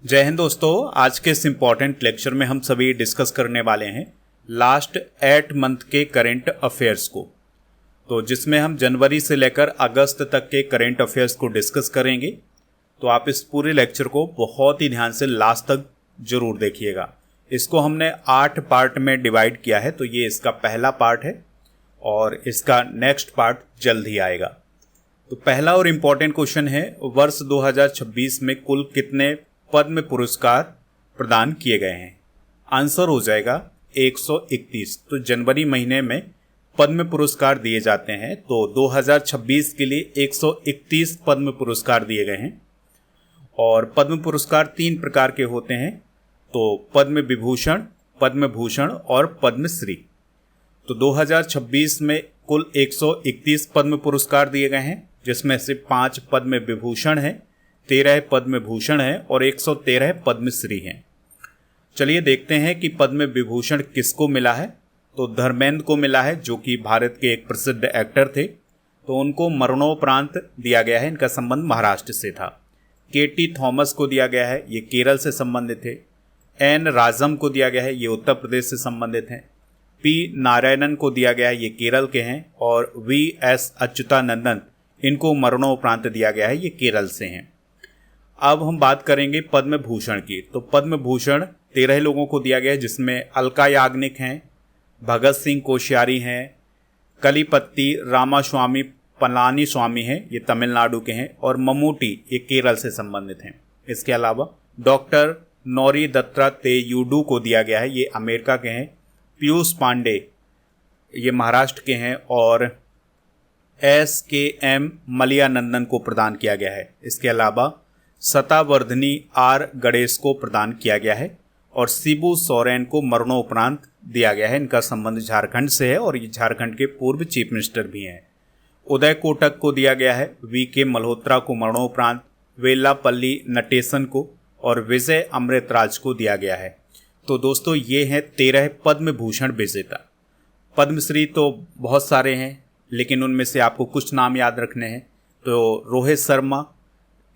जय हिंद दोस्तों। आज के इस इम्पॉर्टेंट लेक्चर में हम सभी डिस्कस करने वाले हैं लास्ट 8 मंथ के करेंट अफेयर्स को, तो जिसमें हम जनवरी से लेकर अगस्त तक के करेंट अफेयर्स को डिस्कस करेंगे। तो आप इस पूरे लेक्चर को बहुत ही ध्यान से लास्ट तक जरूर देखिएगा। इसको हमने 8 पार्ट में डिवाइड किया है, तो ये इसका पहला पार्ट है और इसका नेक्स्ट पार्ट जल्द ही आएगा। तो पहला और इम्पॉर्टेंट क्वेश्चन है, वर्ष 2026 में कुल कितने पद्म पुरस्कार प्रदान किए गए हैं? आंसर हो जाएगा 131। तो जनवरी महीने में पद्म पुरस्कार दिए जाते हैं, तो 2026 के लिए 131 पद्म पुरस्कार दिए गए हैं। और पद्म पुरस्कार 3 प्रकार के होते हैं, तो पद्म विभूषण, पद्म भूषण और पद्मश्री। तो 2026 में कुल 131 पद्म पुरस्कार दिए गए हैं, जिसमें से 5 पद्म विभूषण हैं, 13 पद्म भूषण हैं और 113 पद्मश्री हैं। चलिए देखते हैं कि पद्म विभूषण किसको मिला है। तो धर्मेंद्र को मिला है, जो कि भारत के एक प्रसिद्ध एक्टर थे, तो उनको मरणोपरांत दिया गया है। इनका संबंध महाराष्ट्र से था। केटी थॉमस को दिया गया है, ये केरल से संबंधित थे। एन राजम को दिया गया है, ये उत्तर प्रदेश से संबंधित हैं। पी नारायणन को दिया गया है, ये केरल के हैं। और वी एस अच्युतानंदन, इनको मरणोपरांत दिया गया है, ये केरल से हैं। अब हम बात करेंगे पद्म भूषण की। तो पद्म भूषण 13 लोगों को दिया गया है, जिसमें अलका याग्निक हैं, भगत सिंह कोश्यारी हैं, कलीपति रामास्वामी पलानी स्वामी हैं, ये तमिलनाडु के हैं। और मम्मूटी, ये केरल से संबंधित हैं। इसके अलावा डॉक्टर नौरी दत्ता तेयूडू को दिया गया है, ये अमेरिका के हैं। पीयूष पांडे, ये महाराष्ट्र के हैं। और SKM मलयानंदन को प्रदान किया गया है। इसके अलावा सतावर्धनी R गणेश को प्रदान किया गया है। और शिबू सोरेन को मरणोपरांत दिया गया है। इनका संबंध झारखंड से है और ये झारखंड के पूर्व चीफ मिनिस्टर भी हैं। उदय कोटक को दिया गया है, VK मल्होत्रा को मरणोपरांत, वेल्लापल्ली नटेसन को और विजय अमृतराज को दिया गया है। तो दोस्तों, ये हैं 13 पद्म भूषण विजेता। पद्मश्री तो बहुत सारे हैं, लेकिन उनमें से आपको कुछ नाम याद रखने हैं। तो रोहित शर्मा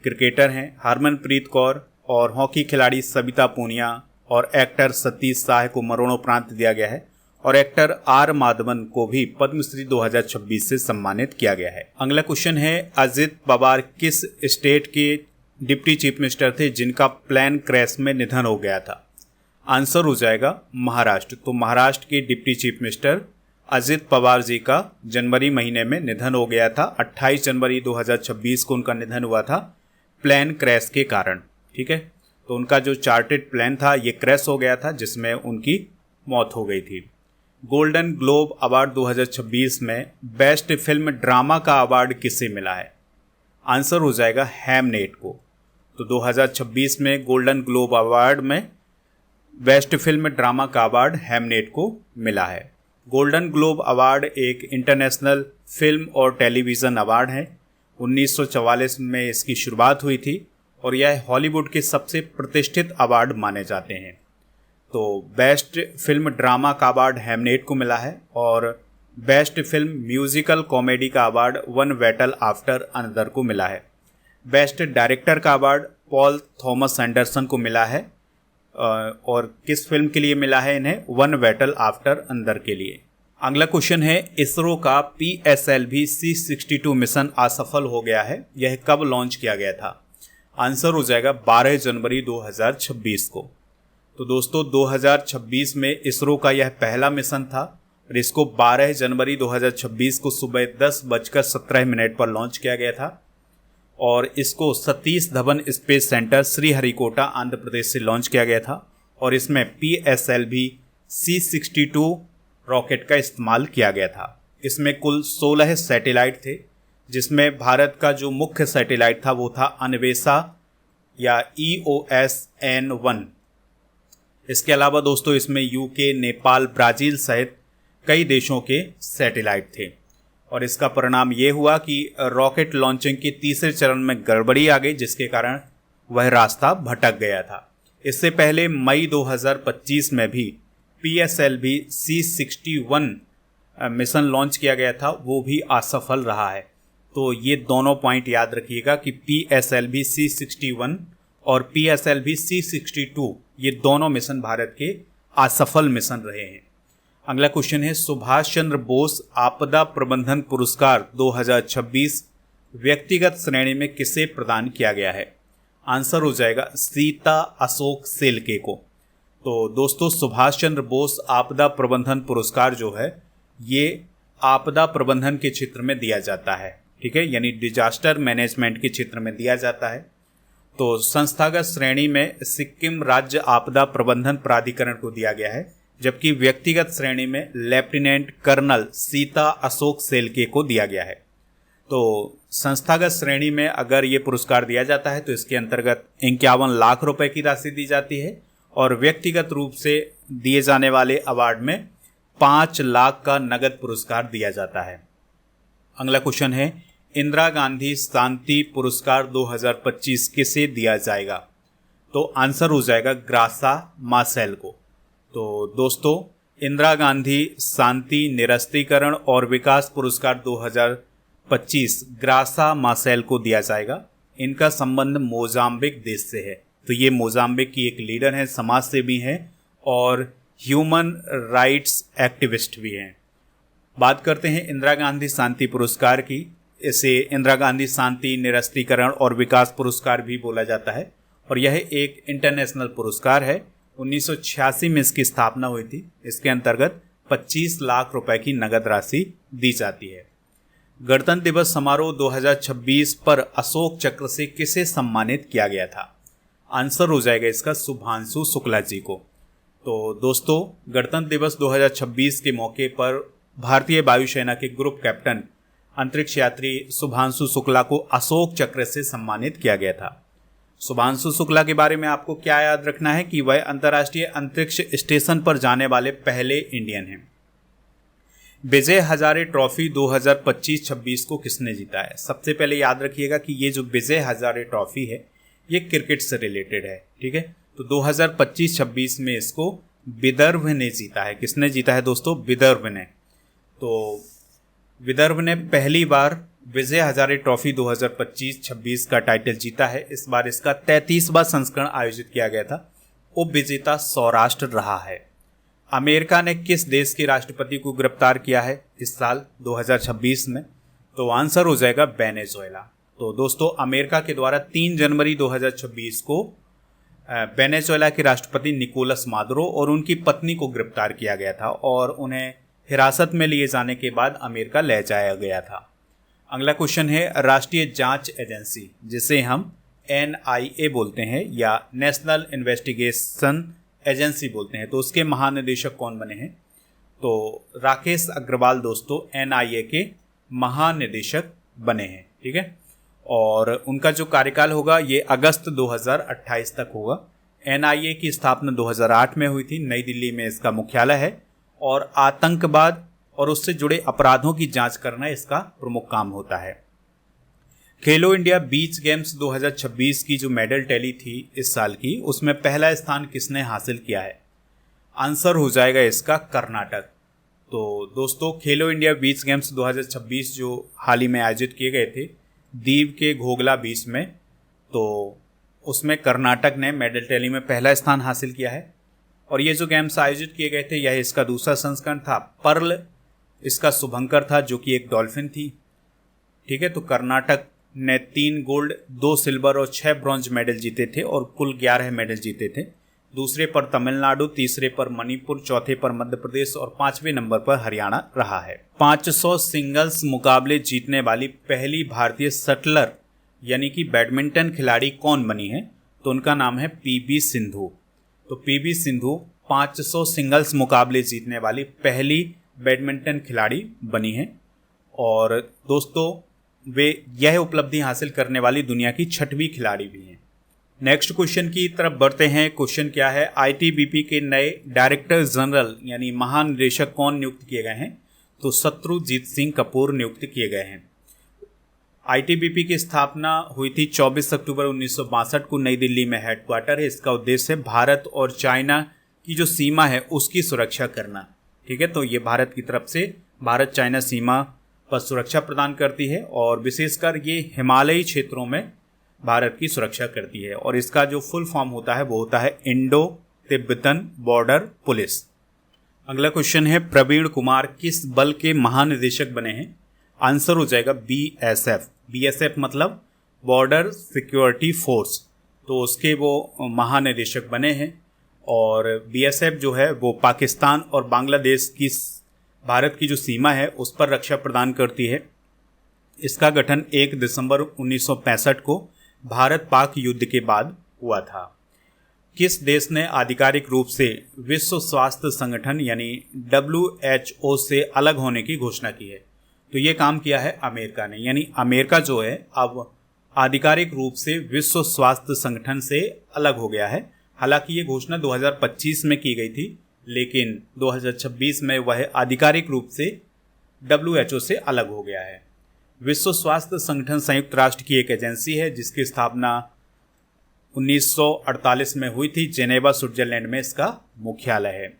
क्रिकेटर हैं, हरमनप्रीत कौर और हॉकी खिलाड़ी सविता पूनिया और एक्टर सतीश शाह को मरणोपरांत दिया गया है। और एक्टर R माधवन को भी पद्मश्री 2026 से सम्मानित किया गया है। अगला क्वेश्चन है, अजित पवार किस स्टेट के डिप्टी चीफ मिनिस्टर थे जिनका प्लेन क्रैश में निधन हो गया था? आंसर हो जाएगा महाराष्ट्र। तो महाराष्ट्र के deputy chief minister Ajit Pawar ji का जनवरी महीने में निधन हो गया था। 28 जनवरी 2026 को उनका निधन हुआ था प्लेन क्रैश के कारण। ठीक है, तो उनका जो चार्टेड प्लेन था ये क्रैश हो गया था, जिसमें उनकी मौत हो गई थी। गोल्डन ग्लोब अवार्ड 2026 में बेस्ट फिल्म ड्रामा का अवार्ड किसे मिला है? आंसर हो जाएगा हैमनेट को। तो 2026 में गोल्डन ग्लोब अवार्ड में बेस्ट फिल्म ड्रामा का अवार्ड हैमनेट को मिला है। गोल्डन ग्लोब अवार्ड एक इंटरनेशनल फिल्म और टेलीविज़न अवार्ड है। 1944 में इसकी शुरुआत हुई थी और यह हॉलीवुड के सबसे प्रतिष्ठित अवार्ड माने जाते हैं। तो बेस्ट फिल्म ड्रामा का अवार्ड हैमनेट को मिला है और बेस्ट फिल्म म्यूजिकल कॉमेडी का award one battle after another को मिला है। बेस्ट डायरेक्टर का अवार्ड पॉल थॉमस एंडरसन को मिला है। और किस फिल्म के लिए मिला है इन्हें? वन बैटल आफ्टर अनदर के लिए। अगला क्वेश्चन है, इसरो का PSLV C62 मिशन असफल हो गया है, यह कब लॉन्च किया गया था? आंसर हो जाएगा 12 जनवरी 2026 को। तो दोस्तों, 2026 में इसरो का यह पहला मिशन था और इसको 12 जनवरी 2026 को सुबह 10:17 पर लॉन्च किया गया था। और इसको सतीश धवन स्पेस सेंटर श्रीहरिकोटा आंध्र प्रदेश से लॉन्च किया गया था। और इसमें PSLV C62 रॉकेट का इस्तेमाल किया गया था। इसमें कुल 16 सैटेलाइट थे, जिसमें भारत का जो मुख्य सैटेलाइट था वो था अन्वेषा या EOSN-1। इसके अलावा दोस्तों, इसमें UK, नेपाल, ब्राज़ील सहित कई देशों के सैटेलाइट थे। और इसका परिणाम ये हुआ कि रॉकेट लॉन्चिंग के तीसरे चरण में गड़बड़ी आ गई, जिसके कारण वह रास्ता भटक गया था। इससे पहले मई 2025 में भी PSLV C61 मिशन लॉन्च किया गया था, वो भी असफल रहा है। तो ये दोनों पॉइंट याद रखिएगा कि PSLV C61 और PSLV C-62, ये दोनों मिशन भारत के असफल मिशन रहे हैं। अगला क्वेश्चन है, सुभाष चंद्र बोस आपदा प्रबंधन पुरस्कार 2026 व्यक्तिगत श्रेणी में किसे प्रदान किया गया है? आंसर हो जाएगा सीता अशोक सेल्के को। तो दोस्तों, सुभाष चंद्र बोस आपदा प्रबंधन पुरस्कार जो है ये आपदा प्रबंधन के क्षेत्र में दिया जाता है, ठीक है, यानी डिजास्टर मैनेजमेंट के क्षेत्र में दिया जाता है। तो संस्थागत श्रेणी में सिक्किम राज्य आपदा प्रबंधन प्राधिकरण को दिया गया है, जबकि व्यक्तिगत श्रेणी में लेफ्टिनेंट कर्नल सीता अशोक सेल्के को दिया गया है। तो संस्थागत श्रेणी में अगर ये पुरस्कार दिया जाता है तो इसके अंतर्गत 51 लाख रुपए की राशि दी जाती है और व्यक्तिगत रूप से दिए जाने वाले अवार्ड में 5 लाख का नगद पुरस्कार दिया जाता है। अगला क्वेश्चन है, इंदिरा गांधी शांति पुरस्कार 2025 किसे दिया जाएगा? तो आंसर हो जाएगा ग्रासा मासेल को। तो दोस्तों, इंदिरा गांधी शांति निरस्त्रीकरण और विकास पुरस्कार 2025 ग्रासा मासेल को दिया जाएगा। इनका संबंध मोजाम्बिक देश से है। तो ये मोजाम्बिक की एक लीडर हैं, समाज सेवी हैं और ह्यूमन राइट्स एक्टिविस्ट भी हैं। बात करते हैं इंदिरा गांधी शांति पुरस्कार की। इसे इंदिरा गांधी शांति निरस्त्रीकरण और विकास पुरस्कार भी बोला जाता है और यह एक इंटरनेशनल पुरस्कार है। 1986 में इसकी स्थापना हुई थी। इसके अंतर्गत 25 लाख रुपए की नगद राशि दी जाती है। गणतंत्र दिवस समारोह 2026 पर अशोक चक्र से किसे सम्मानित किया गया था? आंसर हो जाएगा इसका शुभांशु शुक्ला जी को। तो दोस्तों, गणतंत्र दिवस 2026 के मौके पर भारतीय वायुसेना के ग्रुप कैप्टन अंतरिक्ष यात्री शुभांशु शुक्ला को अशोक चक्र से सम्मानित किया गया था। शुभांशु शुक्ला के बारे में आपको क्या याद रखना है कि वह अंतर्राष्ट्रीय अंतरिक्ष स्टेशन पर जाने वाले पहले इंडियन हैं। विजय हजारे ट्रॉफी 2025-26 को किसने जीता है? सबसे पहले याद रखिएगा कि ये जो विजय हजारे ट्रॉफी है ये क्रिकेट से रिलेटेड है, ठीक है। तो 2025-26 में इसको विदर्भ ने जीता है। किसने जीता है दोस्तों? विदर्भ ने। तो विदर्भ ने पहली बार विजय हजारे ट्रॉफी 2025-26 का टाइटल जीता है। इस बार इसका 33वां संस्करण आयोजित किया गया था। उपविजेता सौराष्ट्र रहा है। अमेरिका ने किस देश के राष्ट्रपति को गिरफ्तार किया है इस साल 2026 में? तो आंसर हो जाएगा वेनेजुएला। तो दोस्तों, अमेरिका के द्वारा 3 जनवरी 2026 को वेनेजुएला के राष्ट्रपति निकोलस मादुरो और उनकी पत्नी को गिरफ्तार किया गया था और उन्हें हिरासत में लिए जाने के बाद अमेरिका ले जाया गया था। अगला क्वेश्चन है, राष्ट्रीय जांच एजेंसी जिसे हम NIA बोलते हैं या नेशनल इन्वेस्टिगेशन एजेंसी बोलते हैं, तो उसके महानिदेशक कौन बने हैं? तो राकेश अग्रवाल दोस्तों NIA के महानिदेशक बने हैं, ठीक है। और उनका जो कार्यकाल होगा ये अगस्त 2028 तक होगा। NIA की स्थापना 2008 में हुई थी। नई दिल्ली में इसका मुख्यालय है और आतंकवाद और उससे जुड़े अपराधों की जांच करना इसका प्रमुख काम होता है। खेलो इंडिया बीच गेम्स 2026 की जो मेडल टैली थी इस साल की, उसमें पहला स्थान किसने हासिल किया है? आंसर हो जाएगा इसका कर्नाटक। तो दोस्तों, खेलो इंडिया बीच गेम्स 2026 जो हाल ही में आयोजित किए गए थे दीव के घोगला बीच में, तो उसमें कर्नाटक ने मेडल टैली में पहला स्थान हासिल किया है। और ये जो गेम्स आयोजित किए गए थे यह इसका दूसरा संस्करण था। पर्ल इसका शुभंकर था जो कि एक डॉल्फिन थी, ठीक है। तो कर्नाटक ने 3 गोल्ड, 2 सिल्वर और 6 ब्रॉन्ज मेडल जीते थे और कुल 11 मेडल जीते थे। दूसरे पर तमिलनाडु, तीसरे पर मणिपुर, चौथे पर मध्य प्रदेश और 5वें नंबर पर हरियाणा रहा है। 500 सिंगल्स मुकाबले जीतने वाली पहली भारतीय शटलर यानी कि बैडमिंटन खिलाड़ी कौन बनी है? तो उनका नाम है PV सिंधु। तो PV सिंधु 500 सिंगल्स मुकाबले जीतने वाली पहली बैडमिंटन खिलाड़ी बनी है और दोस्तों वे यह उपलब्धि हासिल करने वाली दुनिया की 6वीं खिलाड़ी भी हैं। नेक्स्ट क्वेश्चन की तरफ बढ़ते हैं। क्वेश्चन क्या है? ITBP के नए डायरेक्टर जनरल यानी महानिदेशक कौन नियुक्त किए गए हैं? तो शत्रुजीत सिंह कपूर नियुक्त किए गए हैं। ITBP की स्थापना हुई थी 24 अक्टूबर 1962 को नई दिल्ली में हेडक्वार्टर है। इसका उद्देश्य भारत और चाइना की जो सीमा है उसकी सुरक्षा करना, ठीक है। तो ये भारत की तरफ से भारत चाइना सीमा पर सुरक्षा प्रदान करती है और विशेषकर ये हिमालयी क्षेत्रों में भारत की सुरक्षा करती है। और इसका जो फुल फॉर्म होता है वो होता है इंडो तिब्बतन बॉर्डर पुलिस। अगला क्वेश्चन है प्रवीण कुमार किस बल के महानिदेशक बने हैं? आंसर हो जाएगा बीएसएफ। बीएसएफ मतलब बॉर्डर सिक्योरिटी फोर्स, तो उसके वो महानिदेशक बने हैं। और बीएसएफ जो है वो पाकिस्तान और बांग्लादेश की भारत की जो सीमा है उस पर रक्षा प्रदान करती है। इसका गठन 1 दिसंबर 1965 को भारत पाक युद्ध के बाद हुआ था। किस देश ने आधिकारिक रूप से विश्व स्वास्थ्य संगठन यानी WHO से अलग होने की घोषणा की है? तो ये काम किया है अमेरिका ने, यानी अमेरिका जो है अब आधिकारिक रूप से विश्व स्वास्थ्य संगठन से अलग हो गया है। हालांकि ये घोषणा 2025 में की गई थी, लेकिन 2026 में वह आधिकारिक रूप से WHO से अलग हो गया है। विश्व स्वास्थ्य संगठन संयुक्त राष्ट्र की एक एजेंसी है जिसकी स्थापना 1948 में हुई थी। जेनेवा स्विट्जरलैंड में इसका मुख्यालय है।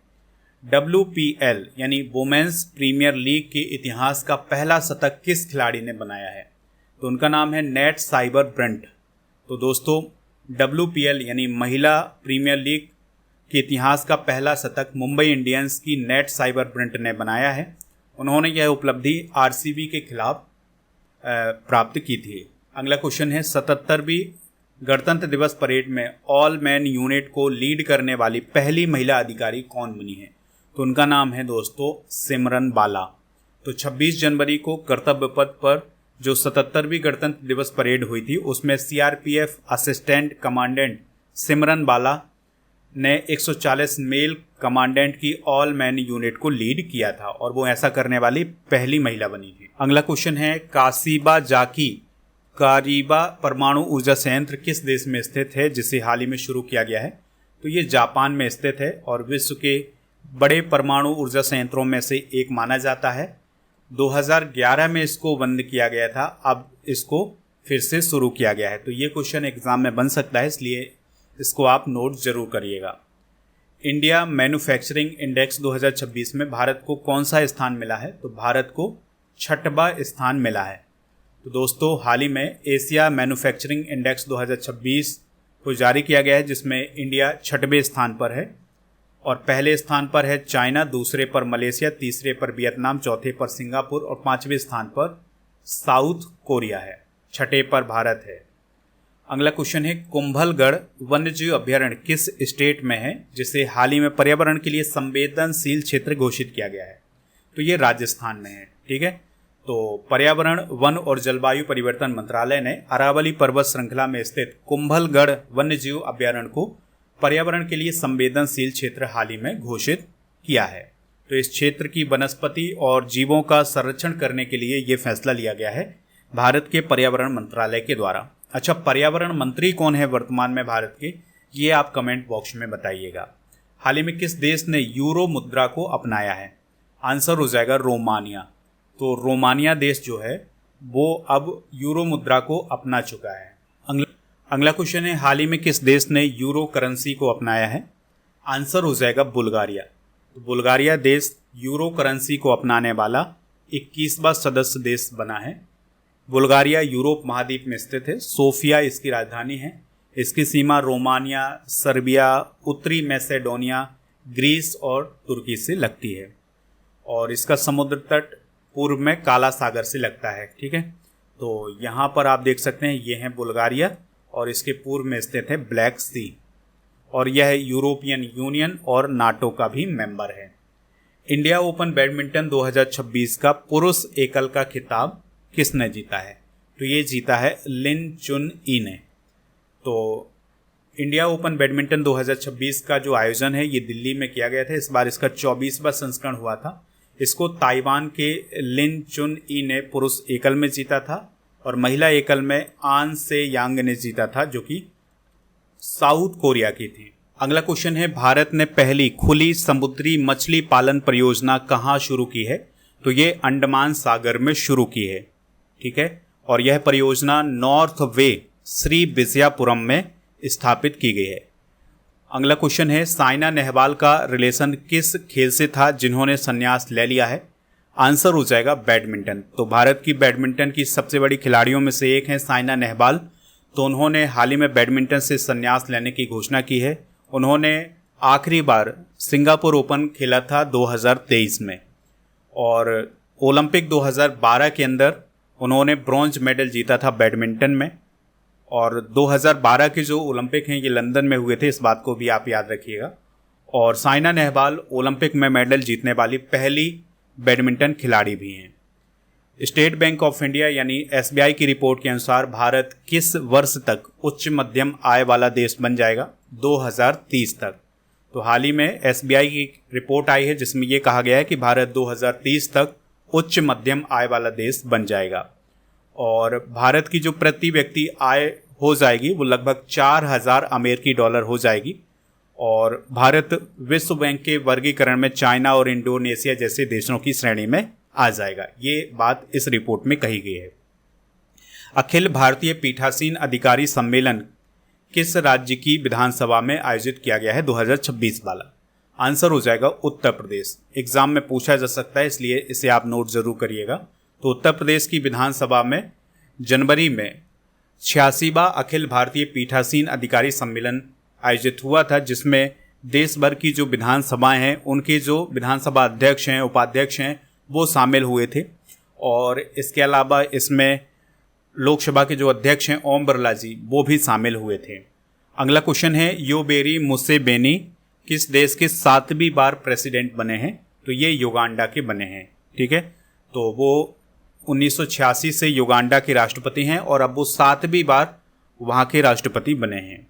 WPL यानी वुमेन्स प्रीमियर लीग के इतिहास का पहला शतक किस खिलाड़ी ने बनाया है? तो उनका नाम है नेट साइबर ब्रंट। तो दोस्तों WPL यानी महिला प्रीमियर लीग के इतिहास का पहला शतक मुंबई इंडियंस की नेट साइबर ब्रंट ने बनाया है। उन्होंने यह उपलब्धि RCB के खिलाफ प्राप्त की थी। अगला क्वेश्चन है 77वीं गणतंत्र दिवस परेड में ऑल मैन यूनिट को लीड करने वाली पहली महिला अधिकारी कौन बनी है? तो उनका नाम है दोस्तों सिमरन बाला। तो 26 जनवरी को कर्तव्य पथ पर जो 77वीं गणतंत्र दिवस परेड हुई थी उसमें CRPF असिस्टेंट कमांडेंट सिमरन बाला ने 140 मेल कमांडेंट की ऑल मैन यूनिट को लीड किया था और वो ऐसा करने वाली पहली महिला बनी थी। अगला क्वेश्चन है कासीबा जाकी कारीबा परमाणु ऊर्जा संयंत्र किस देश में स्थित है जिसे हाल ही में शुरू किया गया है? तो ये जापान में स्थित है और विश्व के बड़े परमाणु ऊर्जा संयंत्रों में से एक माना जाता है। 2011 में इसको बंद किया गया था, अब इसको फिर से शुरू किया गया है। तो ये क्वेश्चन एग्जाम में बन सकता है, इसलिए इसको आप नोट जरूर करिएगा। इंडिया मैन्युफैक्चरिंग इंडेक्स 2026 में भारत को कौन सा स्थान मिला है? तो भारत को 6वां स्थान मिला है। तो दोस्तों हाल ही में एशिया मैन्युफैक्चरिंग इंडेक्स 2026 को जारी किया गया है जिसमें इंडिया 6वें स्थान पर है और पहले स्थान पर है चाइना, दूसरे पर मलेशिया, तीसरे पर वियतनाम, चौथे पर सिंगापुर और 5वें स्थान पर साउथ कोरिया है। 6ठे पर भारत है। अगला क्वेश्चन है कुंभलगढ़ वन्यजीव अभ्यारण्य किस स्टेट में है जिसे हाल ही में पर्यावरण के लिए संवेदनशील क्षेत्र घोषित किया गया है? तो ये राजस्थान में है। ठीक है, तो पर्यावरण वन और जलवायु परिवर्तन मंत्रालय ने अरावली पर्वत श्रृंखला में स्थित कुंभलगढ़ वन्यजीव अभ्यारण्य को पर्यावरण के लिए संवेदनशील क्षेत्र हाल ही में घोषित किया है। तो इस क्षेत्र की वनस्पति और जीवों का संरक्षण करने के लिए ये फैसला लिया गया है भारत के पर्यावरण मंत्रालय के द्वारा। अच्छा, पर्यावरण मंत्री कौन है वर्तमान में भारत के, ये आप कमेंट बॉक्स में बताइएगा। हाल ही में किस देश ने यूरो मुद्रा को अपनाया है? आंसर हो जाएगा रोमानिया। तो रोमानिया देश जो है वो अब यूरो मुद्रा को अपना चुका है। अगला क्वेश्चन है हाल ही में किस देश ने यूरो करेंसी को अपनाया है? आंसर हो जाएगा बुल्गारिया। तो बुल्गारिया देश यूरो करेंसी को अपनाने वाला 21वां सदस्य देश बना है। बुल्गारिया यूरोप महाद्वीप में स्थित है। सोफिया इसकी राजधानी है। इसकी सीमा रोमानिया, सर्बिया, उत्तरी मैसेडोनिया, ग्रीस और तुर्की से लगती है और इसका समुद्र तट पूर्व में काला सागर से लगता है। ठीक है, तो यहाँ पर आप देख सकते हैं ये है बुल्गारिया और इसके पूर्व में स्थित है ब्लैक सी और यह यूरोपियन यूनियन और नाटो का भी मेंबर है। इंडिया ओपन बैडमिंटन 2026 का पुरुष एकल का खिताब किसने जीता है? तो ये जीता है लिन चुन ई ने। तो इंडिया ओपन बैडमिंटन 2026 का जो आयोजन है ये दिल्ली में किया गया था। इस बार इसका 24वां संस्करण हुआ था। इसको ताइवान के लिन चुन ई ने पुरुष एकल में जीता था और महिला एकल में आन से यांग ने जीता था जो कि साउथ कोरिया की थी। अगला क्वेश्चन है भारत ने पहली खुली समुद्री मछली पालन परियोजना कहाँ शुरू की है? तो ये अंडमान सागर में शुरू की है। ठीक है, और यह परियोजना नॉर्थ वे श्री विजयापुरम में स्थापित की गई है। अगला क्वेश्चन है साइना नेहवाल का रिलेशन किस खेल से था जिन्होंने संन्यास ले लिया है? आंसर हो जाएगा बैडमिंटन। तो भारत की बैडमिंटन की सबसे बड़ी खिलाड़ियों में से एक है साइना नेहवाल। तो उन्होंने हाल ही में बैडमिंटन से संन्यास लेने की घोषणा की है। उन्होंने आखिरी बार सिंगापुर ओपन खेला था 2023 में, और ओलंपिक 2012 के अंदर उन्होंने ब्रॉन्ज मेडल जीता था बैडमिंटन में। और 2012 के जो ओलंपिक हैं ये लंदन में हुए थे, इस बात को भी आप याद रखिएगा। और साइना नेहवाल ओलंपिक में मेडल जीतने वाली पहली बैडमिंटन खिलाड़ी भी हैं। स्टेट बैंक ऑफ इंडिया यानी SBI की रिपोर्ट के अनुसार भारत किस वर्ष तक उच्च मध्यम आय वाला देश बन जाएगा? 2030 तक। तो हाल ही में SBI की रिपोर्ट आई है जिसमें यह कहा गया है कि भारत 2030 तक उच्च मध्यम आय वाला देश बन जाएगा, और भारत की जो प्रति व्यक्ति आय हो जाएगी वो लगभग 4000 अमेरिकी डॉलर हो जाएगी। और भारत विश्व बैंक के वर्गीकरण में चाइना और इंडोनेशिया जैसे देशों की श्रेणी में आ जाएगा। ये बात इस रिपोर्ट में कही गई है। अखिल भारतीय पीठासीन अधिकारी सम्मेलन किस राज्य की विधानसभा में आयोजित किया गया है 2026 वाला? आंसर हो जाएगा उत्तर प्रदेश। एग्जाम में पूछा जा सकता है, इसलिए इसे आप नोट जरूर करिएगा। तो उत्तर प्रदेश की विधानसभा में जनवरी में 86वां अखिल भारतीय पीठासीन अधिकारी सम्मेलन आयोजित हुआ था, जिसमें देश भर की जो विधानसभाएं हैं उनके जो विधानसभा अध्यक्ष हैं, उपाध्यक्ष हैं, वो शामिल हुए थे। और इसके अलावा इसमें लोकसभा के जो अध्यक्ष हैं ओम बिरला जी, वो भी शामिल हुए थे। अगला क्वेश्चन है, योवेरी मुसेवेनी किस देश के 7वीं बार प्रेसिडेंट बने हैं? तो ये युगांडा के बने हैं। ठीक है, तो वो 1986 से युगांडा के राष्ट्रपति हैं और अब वो 7वीं बार वहाँ के राष्ट्रपति बने हैं।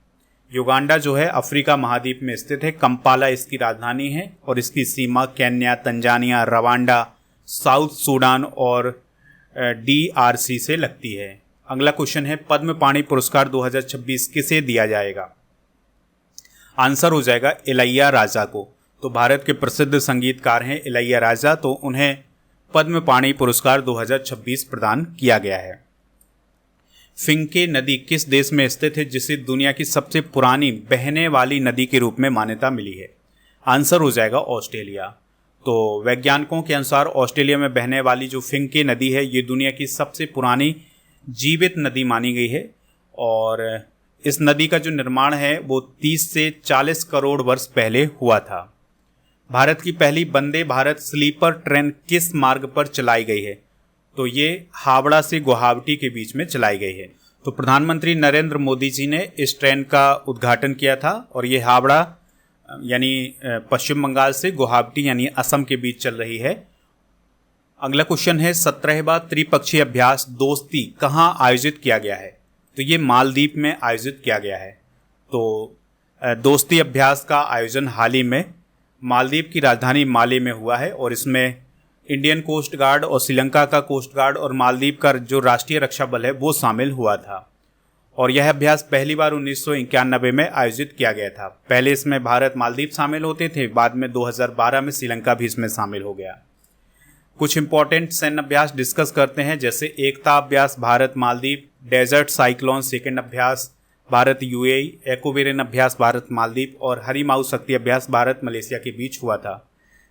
युगांडा जो है अफ्रीका महाद्वीप में स्थित है। कंपाला इसकी राजधानी है और इसकी सीमा Kenya, Tanzania, Rwanda, South Sudan और DRC से लगती है। अगला क्वेश्चन है, पद्म पाणि पुरस्कार 2026 किसे दिया जाएगा? आंसर हो जाएगा इलैया राजा को। तो भारत के प्रसिद्ध संगीतकार हैं इलैया राजा, तो उन्हें पद्म पाणि पुरस्कार 2026 प्रदान किया गया है। फिंके नदी किस देश में स्थित है जिसे दुनिया की सबसे पुरानी बहने वाली नदी के रूप में मान्यता मिली है? आंसर हो जाएगा ऑस्ट्रेलिया। तो वैज्ञानिकों के अनुसार ऑस्ट्रेलिया में बहने वाली जो फिंके नदी है ये दुनिया की सबसे पुरानी जीवित नदी मानी गई है, और इस नदी का जो निर्माण है वो 30 से 40 करोड़ वर्ष पहले हुआ था। भारत की पहली वंदे भारत स्लीपर ट्रेन किस मार्ग पर चलाई गई है? तो ये हावड़ा से गुवाहाटी के बीच में चलाई गई है। तो प्रधानमंत्री नरेंद्र मोदी जी ने इस ट्रेन का उद्घाटन किया था, और ये हावड़ा यानी पश्चिम बंगाल से गुवाहाटी यानी असम के बीच चल रही है। अगला क्वेश्चन है, 17वां त्रिपक्षीय अभ्यास दोस्ती कहाँ आयोजित किया गया है? तो ये मालदीव में आयोजित किया गया है। तो दोस्ती अभ्यास का आयोजन हाल ही में मालदीव की राजधानी माले में हुआ है, और इसमें इंडियन कोस्ट गार्ड और श्रीलंका का कोस्ट गार्ड और मालदीव का जो राष्ट्रीय रक्षा बल है वो शामिल हुआ था। और यह अभ्यास पहली बार 1991 में आयोजित किया गया था। पहले इसमें भारत मालदीव शामिल होते थे, बाद में 2012 में श्रीलंका भी इसमें शामिल हो गया। कुछ इंपॉर्टेंट सैन्य अभ्यास डिस्कस करते हैं, जैसे एकता अभ्यास Bharat Maldives, desert cyclone second अभ्यास भारत UAE, एक्वेरियन अभ्यास भारत मालदीव और हरिमाऊ शक्ति अभ्यास भारत मलेशिया के बीच हुआ था।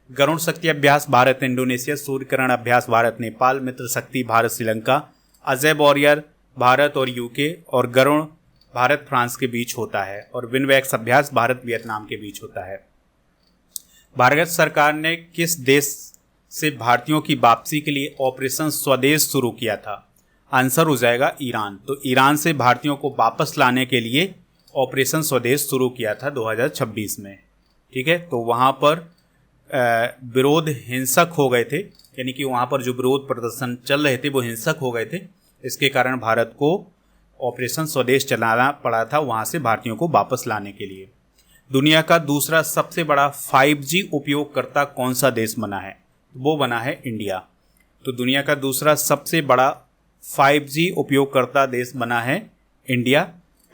गरुण शक्ति अभ्यास भारत इंडोनेशिया, सूर्यकिरण अभ्यास भारत नेपाल, मित्र शक्ति भारत श्रीलंका, अजय वॉरियर भारत और UK, और गरुण भारत फ्रांस के बीच होता है, और विनवैक्स अभ्यास भारत वियतनाम के बीच होता है। भारत सरकार ने किस देश से भारतीयों की वापसी के लिए ऑपरेशन स्वदेश शुरू किया था? आंसर हो जाएगा ईरान। तो ईरान से भारतीयों को वापस लाने के लिए ऑपरेशन स्वदेश शुरू किया था 2026 में। ठीक है, तो वहाँ पर विरोध हिंसक हो गए थे, यानी कि वहाँ पर जो विरोध प्रदर्शन चल रहे थे वो हिंसक हो गए थे। इसके कारण भारत को ऑपरेशन स्वदेश चलाना पड़ा था वहाँ से भारतीयों को वापस लाने के लिए। दुनिया का दूसरा सबसे बड़ा 5G उपयोगकर्ता कौन सा देश बना है? वो बना है इंडिया। तो दुनिया का दूसरा सबसे बड़ा 5G उपयोगकर्ता देश बना है इंडिया।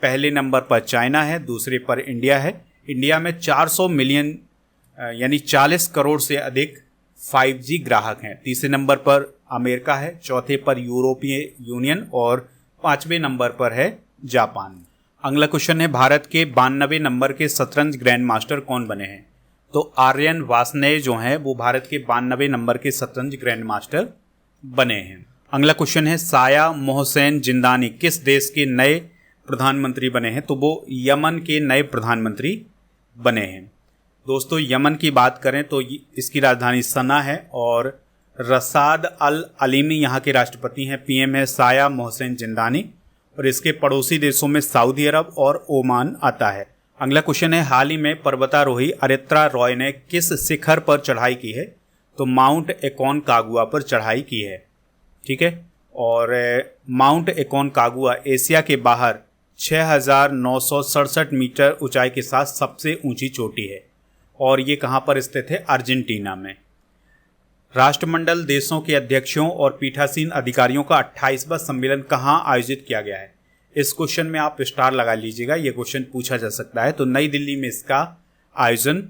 पहले नंबर पर चाइना है, दूसरे पर इंडिया है। इंडिया में 400 मिलियन यानी 40 करोड़ से अधिक 5G ग्राहक हैं। तीसरे नंबर पर अमेरिका है, चौथे पर यूरोपीय यूनियन और 5वें नंबर पर है जापान। अगला क्वेश्चन है, भारत के 92वें नंबर के शतरंज ग्रैंड मास्टर कौन बने हैं? तो आर्यन वासनेय जो हैं वो भारत के 92वें नंबर के शतरंज ग्रैंड मास्टर बने हैं। अगला क्वेश्चन है, साया मोहसेन जिंदानी किस देश के नए प्रधानमंत्री बने हैं तो वो यमन के नए प्रधानमंत्री बने हैं। दोस्तों यमन की बात करें तो इसकी राजधानी सना है और रसाद अल अलीमी यहाँ के राष्ट्रपति हैं। पीएम है साया मोहसिन जिंदानी और इसके पड़ोसी देशों में सऊदी अरब और ओमान आता है। अगला क्वेश्चन है, हाल ही में पर्वतारोही अरित्रा रॉय ने किस शिखर पर चढ़ाई की है? तो माउंट एकोनकागुआ पर चढ़ाई की है। ठीक है, और माउंट एकोनकागुआ एशिया के बाहर 6,967 मीटर ऊंचाई के साथ सबसे ऊंची चोटी है और ये कहाँ पर स्थित है? अर्जेंटीना में। राष्ट्रमंडल देशों के अध्यक्षों और पीठासीन अधिकारियों का 28वां सम्मेलन कहाँ आयोजित किया गया है? इस क्वेश्चन में आप स्टार लगा लीजिएगा, ये क्वेश्चन पूछा जा सकता है। तो नई दिल्ली में इसका आयोजन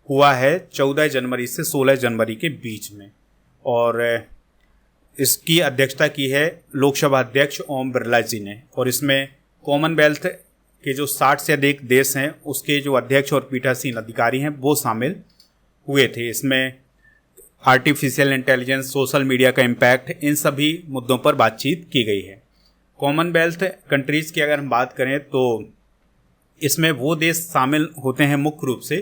हुआ है 14 जनवरी से 16 जनवरी के बीच में और इसकी अध्यक्षता की है लोकसभा अध्यक्ष ओम बिरला जी ने। और इसमें कॉमनवेल्थ के जो 60 से अधिक देश हैं उसके जो अध्यक्ष और पीठासीन अधिकारी हैं वो शामिल हुए थे। इसमें आर्टिफिशियल इंटेलिजेंस, सोशल मीडिया का इम्पैक्ट, इन सभी मुद्दों पर बातचीत की गई है। कॉमनवेल्थ कंट्रीज़ की अगर हम बात करें तो इसमें वो देश शामिल होते हैं मुख्य रूप से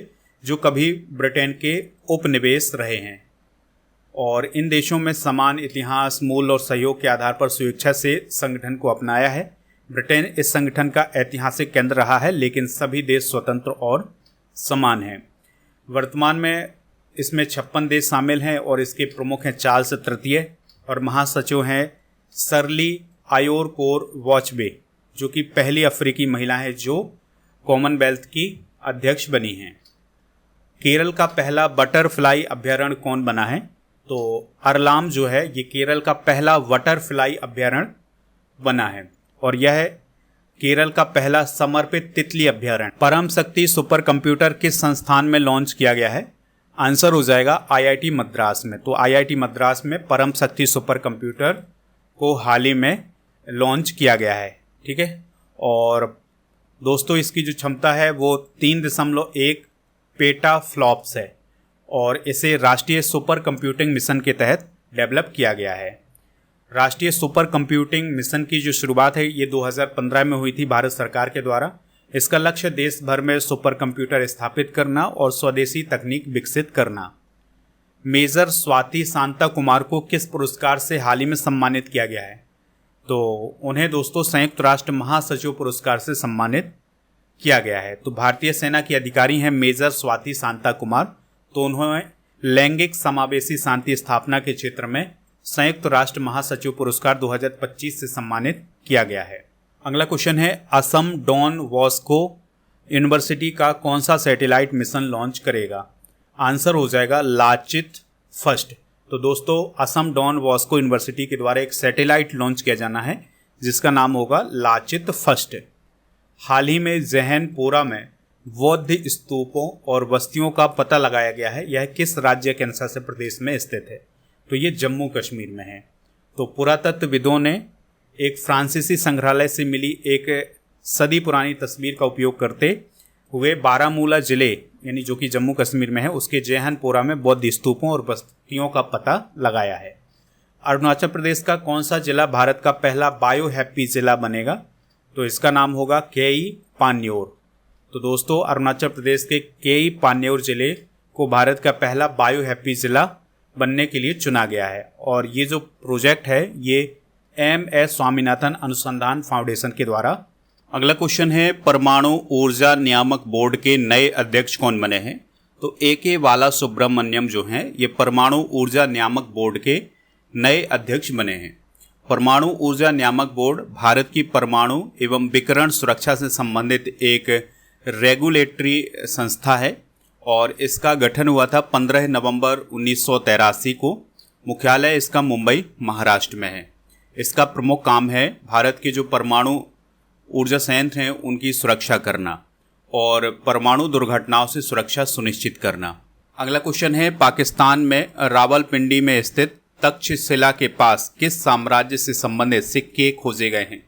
जो कभी ब्रिटेन के उपनिवेश रहे हैं और इन देशों में समान इतिहास, मूल और सहयोग के आधार पर स्वेच्छा से संगठन को अपनाया है। ब्रिटेन इस संगठन का ऐतिहासिक केंद्र रहा है लेकिन सभी देश स्वतंत्र और समान हैं। वर्तमान में इसमें 56 देश शामिल हैं और इसके प्रमुख हैं चार्ल्स तृतीय और महासचिव हैं सरली आयोर कोर वॉचबे जो कि पहली अफ्रीकी महिला है जो कॉमनवेल्थ की अध्यक्ष बनी हैं। केरल का पहला बटरफ्लाई अभ्यारण्य कौन बना है? तो अरलाम जो है ये केरल का पहला बटरफ्लाई अभ्यारण्य बना है और यह केरल का पहला समर्पित तितली अभ्यारण्य। परम शक्ति सुपर कंप्यूटर किस संस्थान में लॉन्च किया गया है? आंसर हो जाएगा आईआईटी मद्रास में। तो आईआईटी मद्रास में परम शक्ति सुपर कंप्यूटर को हाल ही में लॉन्च किया गया है। ठीक है, और दोस्तों इसकी जो क्षमता है वो 3.1 पेटा फ्लॉप्स है और इसे राष्ट्रीय सुपर कंप्यूटिंग मिशन के तहत डेवलप किया गया है। राष्ट्रीय सुपर कंप्यूटिंग मिशन की जो शुरुआत है ये 2015 में हुई थी भारत सरकार के द्वारा। इसका लक्ष्य देश भर में सुपर कंप्यूटर स्थापित करना और स्वदेशी तकनीक विकसित करना। मेजर स्वाति शांता कुमार को किस पुरस्कार से हाल ही में सम्मानित किया गया है? तो उन्हें दोस्तों संयुक्त राष्ट्र महासचिव पुरस्कार से सम्मानित किया गया है। तो भारतीय सेना की अधिकारी हैं मेजर स्वाति शांता कुमार। तो उन्होंने लैंगिक समावेशी शांति स्थापना के क्षेत्र में संयुक्त राष्ट्र महासचिव पुरस्कार 2025 से सम्मानित किया गया है। अगला क्वेश्चन है, असम डॉन बॉस्को यूनिवर्सिटी का कौन सा सैटेलाइट मिशन लॉन्च करेगा? आंसर हो जाएगा लाचित फर्स्ट। तो दोस्तों असम डॉन बॉस्को यूनिवर्सिटी के द्वारा एक सैटेलाइट लॉन्च किया जाना है जिसका नाम होगा लाचित फर्स्ट। हाल ही में जहनपुरा में बौद्ध स्तूपों और बस्तियों का पता लगाया गया है। यह किस राज्य के केंद्रशासित प्रदेश में स्थित है? तो ये जम्मू कश्मीर में है। तो पुरातत्वविदों ने एक फ्रांसीसी संग्रहालय से मिली एक सदी पुरानी तस्वीर का उपयोग करते हुए बारामूला जिले यानी जो कि जम्मू कश्मीर में है उसके जैहनपुरा में बौद्ध स्तूपों और बस्तियों का पता लगाया है। अरुणाचल प्रदेश का कौन सा जिला भारत का पहला बायो हैप्पी जिला बनेगा? तो इसका नाम होगा केई पान्योर। तो दोस्तों अरुणाचल प्रदेश के केई पान्योर जिले को भारत का पहला बायो हैप्पी जिला बनने के लिए चुना गया है और ये जो प्रोजेक्ट है ये MS स्वामीनाथन अनुसंधान फाउंडेशन के द्वारा। अगला क्वेश्चन है, परमाणु ऊर्जा नियामक बोर्ड के नए अध्यक्ष कौन बने हैं? तो AK बाला सुब्रमण्यम जो हैं ये परमाणु ऊर्जा नियामक बोर्ड के नए अध्यक्ष बने हैं। परमाणु ऊर्जा नियामक बोर्ड भारत की परमाणु एवं विकिरण सुरक्षा से संबंधित एक रेगुलेटरी संस्था है और इसका गठन हुआ था 15 नवंबर 1983 को। मुख्यालय इसका मुंबई महाराष्ट्र में है। इसका प्रमुख काम है भारत के जो परमाणु ऊर्जा संयंत्र हैं उनकी सुरक्षा करना और परमाणु दुर्घटनाओं से सुरक्षा सुनिश्चित करना। अगला क्वेश्चन है, पाकिस्तान में रावलपिंडी में स्थित तक्षशिला के पास किस साम्राज्य से संबंधित सिक्के खोजे गए हैं?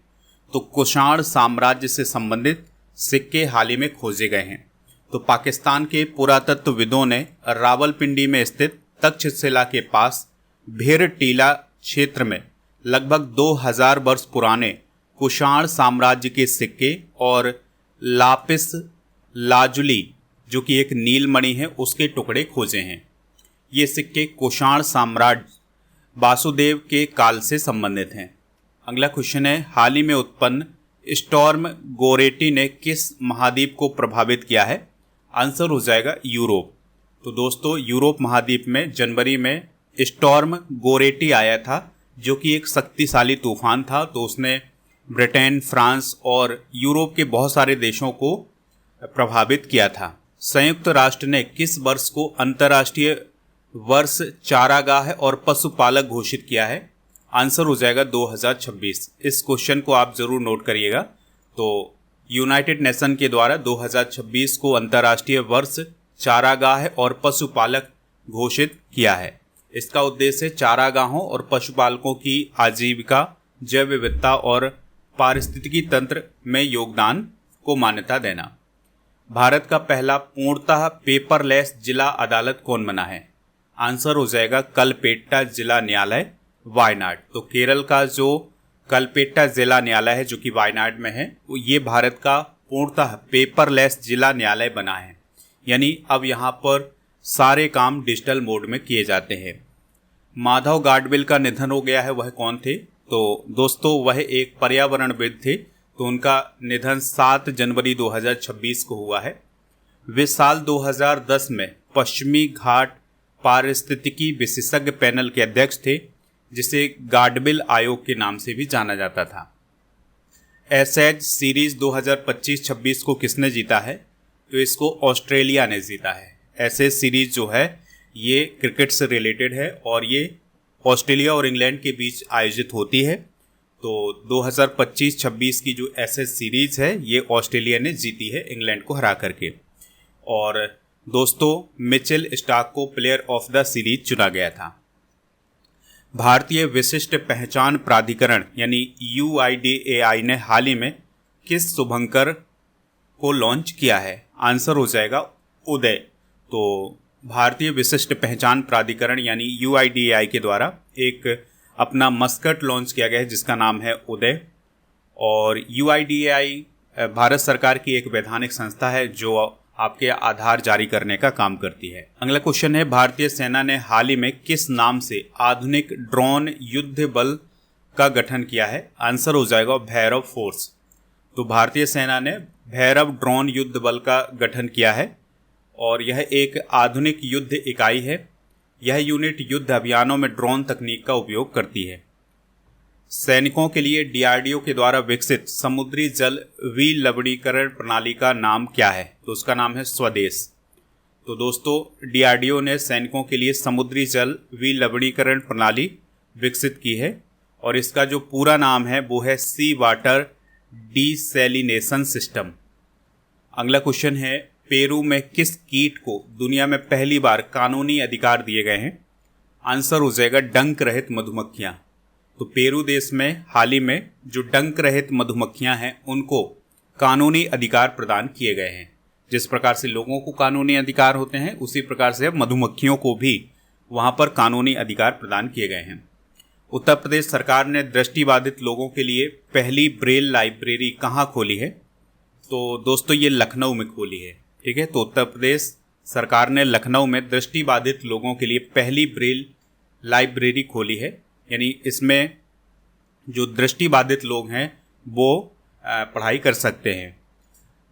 तो कुषाण साम्राज्य से संबंधित सिक्के हाल ही में खोजे गए हैं। तो पाकिस्तान के पुरातत्वविदों ने रावलपिंडी में स्थित तक्षशिला के पास भेर टीला क्षेत्र में लगभग 2000 वर्ष पुराने कुषाण साम्राज्य के सिक्के और लापिस लाजुली जो कि एक नीलमणि है उसके टुकड़े खोजे हैं। ये सिक्के कुषाण साम्राज्य वासुदेव के काल से संबंधित हैं। अगला क्वेश्चन है, हाल ही में उत्पन्न स्टॉर्म गोरेटी ने किस महाद्वीप को प्रभावित किया है? आंसर हो जाएगा यूरोप। तो दोस्तों, यूरोप महाद्वीप में जनवरी में स्टॉर्म गोरेटी आया था जो कि एक शक्तिशाली तूफान था। तो उसने ब्रिटेन, फ्रांस और यूरोप के बहुत सारे देशों को प्रभावित किया था। संयुक्त राष्ट्र ने किस वर्ष को अंतर्राष्ट्रीय वर्ष चारागाह और पशुपालक घोषित किया है? आंसर हो जाएगा 2026। इस क्वेश्चन को आप जरूर नोट करिएगा। तो यूनाइटेड नेशन के द्वारा 2026 को अंतर्राष्ट्रीय वर्ष चारागाह और पशुपालक घोषित किया है। इसका उद्देश्य चारागाहों और पशुपालकों की आजीविका, जैव विविधता और पारिस्थितिकी तंत्र में योगदान को मान्यता देना। भारत का पहला पूर्णतः पेपरलेस जिला अदालत कौन बना है? आंसर हो जाएगा कलपेट्टा जिला न्यायालय, वायनाड। तो केरल का जो कलपेट्टा जिला न्यायालय है जो कि वायनाड में है, वो ये भारत का पूर्णतः पेपरलेस जिला न्यायालय बना है। यानी अब यहाँ पर सारे काम डिजिटल मोड में किए जाते हैं। माधव गाडगिल का निधन हो गया है, वह कौन थे? तो दोस्तों, वह एक पर्यावरणविद थे। तो उनका निधन 7 जनवरी 2026 को हुआ है। वे साल 2010 में पश्चिमी घाट पारिस्थितिकी विशेषज्ञ पैनल के अध्यक्ष थे, जिसे गाडगिल आयोग के नाम से भी जाना जाता था। एशेज सीरीज 2025-26 को किसने जीता है? तो इसको ऑस्ट्रेलिया ने जीता है। एशेज सीरीज जो है ये क्रिकेट से रिलेटेड है और ये ऑस्ट्रेलिया और इंग्लैंड के बीच आयोजित होती है। तो 2025-26 की जो एशेज सीरीज है ये ऑस्ट्रेलिया ने जीती है इंग्लैंड को हरा करके। और दोस्तों, मिचेल स्टार्क को प्लेयर ऑफ द सीरीज चुना गया था। भारतीय विशिष्ट पहचान प्राधिकरण यानी UIDAI ने हाल ही में किस शुभंकर को लॉन्च किया है? आंसर हो जाएगा उदय। तो भारतीय विशिष्ट पहचान प्राधिकरण यानी UIDAI के द्वारा एक अपना मस्कट लॉन्च किया गया है जिसका नाम है उदय। और UIDAI भारत सरकार की एक वैधानिक संस्था है जो आपके आधार जारी करने का काम करती है। अगला क्वेश्चन है, भारतीय सेना ने हाल ही में किस नाम से आधुनिक ड्रोन युद्ध बल का गठन किया है? आंसर हो जाएगा भैरव फोर्स। तो भारतीय सेना ने भैरव ड्रोन युद्ध बल का गठन किया है और यह एक आधुनिक युद्ध इकाई है। यह यूनिट युद्ध अभियानों में ड्रोन तकनीक का उपयोग करती है। सैनिकों के लिए DRDO के द्वारा विकसित समुद्री जल विलवणीकरण प्रणाली का नाम क्या है? तो उसका नाम है स्वदेश। तो दोस्तों, DRDO ने सैनिकों के लिए समुद्री जल विलवणीकरण प्रणाली विकसित की है और इसका जो पूरा नाम है वो है सी वाटर डिसैलिनेशन सिस्टम। अगला क्वेश्चन है, पेरू में किस कीट को दुनिया में पहली बार कानूनी अधिकार दिए गए हैं? आंसर हो जाएगा डंक रहित मधुमक्खियां। तो पेरू देश में हाल ही में जो डंक रहित मधुमक्खियां हैं उनको कानूनी अधिकार प्रदान किए गए हैं। जिस प्रकार से लोगों को कानूनी अधिकार होते हैं उसी प्रकार से मधुमक्खियों को भी वहां पर कानूनी अधिकार प्रदान किए गए हैं। उत्तर प्रदेश सरकार ने दृष्टिबाधित लोगों के लिए पहली ब्रेल लाइब्रेरी कहाँ खोली है? तो दोस्तों, ये लखनऊ में खोली है। ठीक है, तो उत्तर प्रदेश सरकार ने लखनऊ में दृष्टिबाधित लोगों के लिए पहली ब्रेल लाइब्रेरी खोली है। यानी इसमें जो दृष्टिबाधित लोग हैं वो पढ़ाई कर सकते हैं।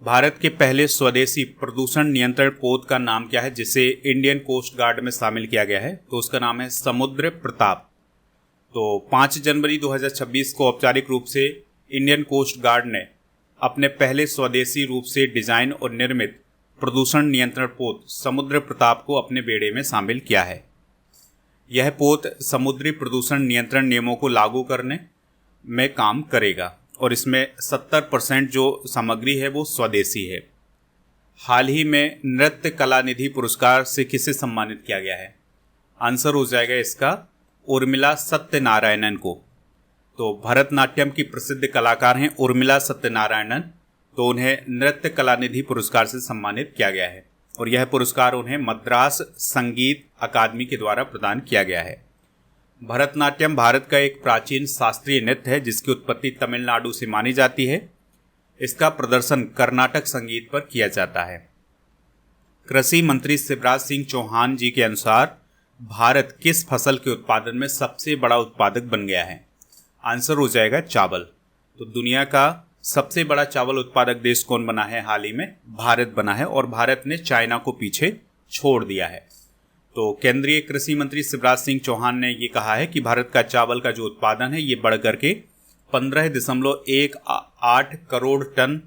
भारत के पहले स्वदेशी प्रदूषण नियंत्रण पोत का नाम क्या है जिसे इंडियन कोस्ट गार्ड में शामिल किया गया है? तो उसका नाम है समुद्र प्रताप। तो 5 जनवरी 2026 को औपचारिक रूप से इंडियन कोस्ट गार्ड ने अपने पहले स्वदेशी रूप से डिजाइन और निर्मित प्रदूषण नियंत्रण पोत समुद्र प्रताप को अपने बेड़े में शामिल किया है। यह पोत समुद्री प्रदूषण नियंत्रण नियमों को लागू करने में काम करेगा और इसमें 70% जो सामग्री है वो स्वदेशी है। हाल ही में नृत्य कलानिधि पुरस्कार से किसे सम्मानित किया गया है? आंसर हो जाएगा इसका उर्मिला सत्यनारायणन को। तो भरतनाट्यम की प्रसिद्ध कलाकार हैं उर्मिला सत्यनारायणन। तो उन्हें नृत्य कलानिधि पुरस्कार से सम्मानित किया गया है और यह पुरस्कार उन्हें मद्रास संगीत अकादमी के द्वारा प्रदान किया गया है। भरतनाट्यम भारत का एक प्राचीन शास्त्रीय नृत्य है जिसकी उत्पत्ति तमिलनाडु से मानी जाती है। इसका प्रदर्शन कर्नाटक संगीत पर किया जाता है। कृषि मंत्री शिवराज सिंह चौहान जी के अनुसार भारत किस फसल के उत्पादन में सबसे बड़ा उत्पादक बन गया है? आंसर हो जाएगा चावल। तो दुनिया का सबसे बड़ा चावल उत्पादक देश कौन बना है? हाल ही में भारत बना है और भारत ने चाइना को पीछे छोड़ दिया है। तो केंद्रीय कृषि मंत्री शिवराज सिंह चौहान ने ये कहा है कि भारत का चावल का जो उत्पादन है ये बढ़ करके 15.18 करोड़ टन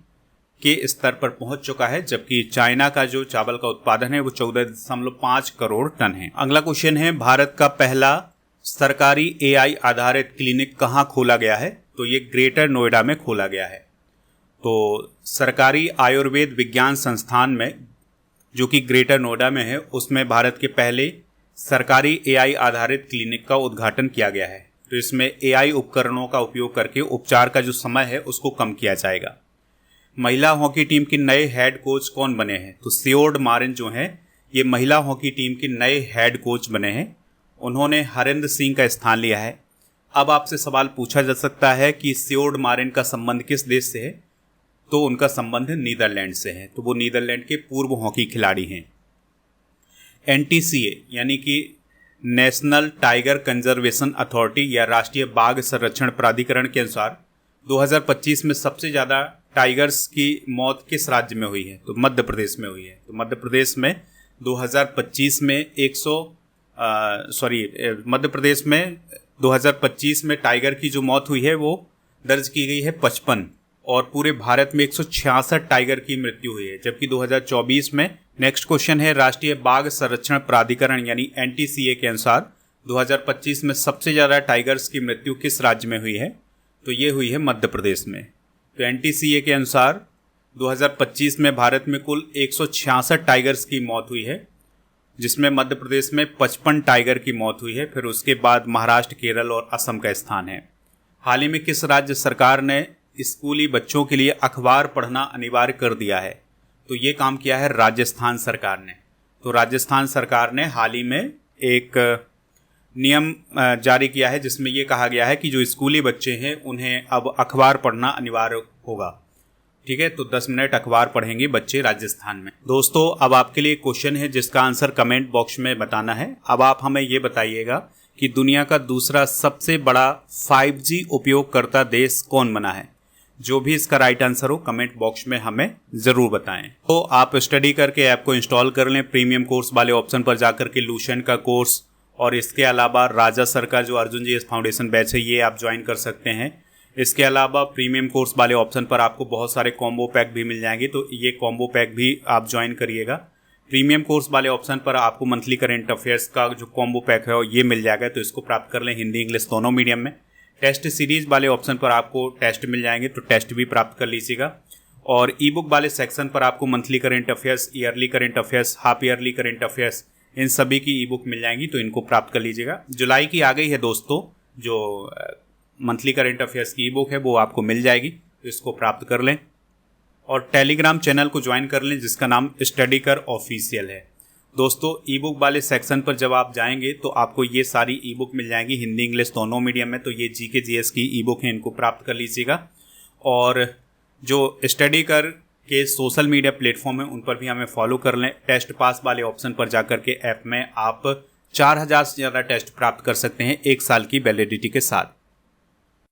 के स्तर पर पहुंच चुका है, जबकि चाइना का जो चावल का उत्पादन है वो 14.5 करोड़ टन है। अगला क्वेश्चन है, भारत का पहला सरकारी AI आधारित क्लिनिक कहाँ खोला गया है? तो ये ग्रेटर नोएडा में खोला गया है। तो सरकारी आयुर्वेद विज्ञान संस्थान में जो कि ग्रेटर नोएडा में है, उसमें भारत के पहले सरकारी AI आधारित क्लिनिक का उद्घाटन किया गया है। तो इसमें AI उपकरणों का उपयोग करके उपचार का जो समय है उसको कम किया जाएगा। महिला हॉकी टीम के नए हेड कोच कौन बने हैं? तो सियोर्ड मारिन जो हैं ये महिला हॉकी टीम के नए हेड कोच बने हैं। उन्होंने हरेंद्र सिंह का स्थान लिया है। अब आपसे सवाल पूछा जा सकता है कि सियोर्ड मारिन का संबंध किस देश से है? तो उनका संबंध नीदरलैंड से है। तो वो नीदरलैंड के पूर्व हॉकी खिलाड़ी हैं। NTCA यानी कि नेशनल टाइगर कंजर्वेशन अथॉरिटी या राष्ट्रीय बाघ संरक्षण प्राधिकरण के अनुसार 2025 में सबसे ज़्यादा टाइगर्स की मौत किस राज्य में हुई है? तो मध्य प्रदेश में हुई है। तो मध्य प्रदेश में 2025 में मध्य प्रदेश में 2025 में टाइगर की जो मौत हुई है वो दर्ज की गई है 55 और पूरे भारत में 166 टाइगर की मृत्यु हुई है, जबकि 2024 में नेक्स्ट क्वेश्चन है, राष्ट्रीय बाघ संरक्षण प्राधिकरण यानी NTCA के अनुसार 2025 में सबसे ज़्यादा टाइगर्स की मृत्यु किस राज्य में हुई है? तो ये हुई है मध्य प्रदेश में। तो NTCA के अनुसार 2025 में भारत में कुल 166 टाइगर्स की मौत हुई है, जिसमें मध्य प्रदेश में 55 टाइगर की मौत हुई है। फिर उसके बाद महाराष्ट्र, केरल और असम का स्थान है। हाल ही में किस राज्य सरकार ने स्कूली बच्चों के लिए अखबार पढ़ना अनिवार्य कर दिया है? तो ये काम किया है राजस्थान सरकार ने। तो राजस्थान सरकार ने हाल ही में एक नियम जारी किया है जिसमें ये कहा गया है कि जो स्कूली बच्चे हैं उन्हें अब अखबार पढ़ना अनिवार्य होगा। ठीक है, तो 10 मिनट अखबार पढ़ेंगे बच्चे राजस्थान में। दोस्तों, अब आपके लिए क्वेश्चन है जिसका आंसर कमेंट बॉक्स में बताना है। अब आप हमें ये बताइएगा कि दुनिया का दूसरा सबसे बड़ा 5G उपयोगकर्ता देश कौन बना है? जो भी इसका राइट आंसर हो कमेंट बॉक्स में हमें ज़रूर बताएं। तो आप स्टडी करके ऐप को इंस्टॉल कर लें। प्रीमियम कोर्स वाले ऑप्शन पर जाकर के लूशन का कोर्स और इसके अलावा राजा सर का जो अर्जुन जी फाउंडेशन बैच है ये आप ज्वाइन कर सकते हैं। इसके अलावा प्रीमियम कोर्स वाले ऑप्शन पर आपको बहुत सारे कॉम्बो पैक भी मिल जाएंगे, तो ये कॉम्बो पैक भी आप ज्वाइन करिएगा। प्रीमियम कोर्स वाले ऑप्शन पर आपको मंथली करेंट अफेयर्स का जो कॉम्बो पैक है ये मिल जाएगा, तो इसको प्राप्त कर लें हिंदी इंग्लिश दोनों मीडियम में। टेस्ट सीरीज वाले ऑप्शन पर आपको टेस्ट मिल जाएंगे, तो टेस्ट भी प्राप्त कर लीजिएगा। और ई बुक वाले सेक्शन पर आपको monthly current affairs, yearly current affairs, half yearly current affairs, इन सभी की ई बुक मिल जाएंगी, तो इनको प्राप्त कर लीजिएगा। जुलाई की आ गई है दोस्तों, जो मंथली करेंट अफेयर्स की ई बुक है वो आपको मिल जाएगी, तो इसको प्राप्त कर लें। और टेलीग्राम चैनल को ज्वाइन कर लें जिसका नाम स्टडी कर ऑफिशियल है। दोस्तों, ई बुक वाले सेक्शन पर जब आप जाएंगे तो आपको ये सारी ई बुक मिल जाएंगी हिंदी इंग्लिश दोनों मीडियम में, तो ये GK GS की ई बुक है, इनको प्राप्त कर लीजिएगा। और जो स्टडी कर के सोशल मीडिया प्लेटफॉर्म है उन पर भी हमें फॉलो कर लें। टेस्ट पास वाले ऑप्शन पर जाकर के ऐप में आप 4000 से ज़्यादा टेस्ट प्राप्त कर सकते हैं 1 साल की वैलिडिटी के साथ।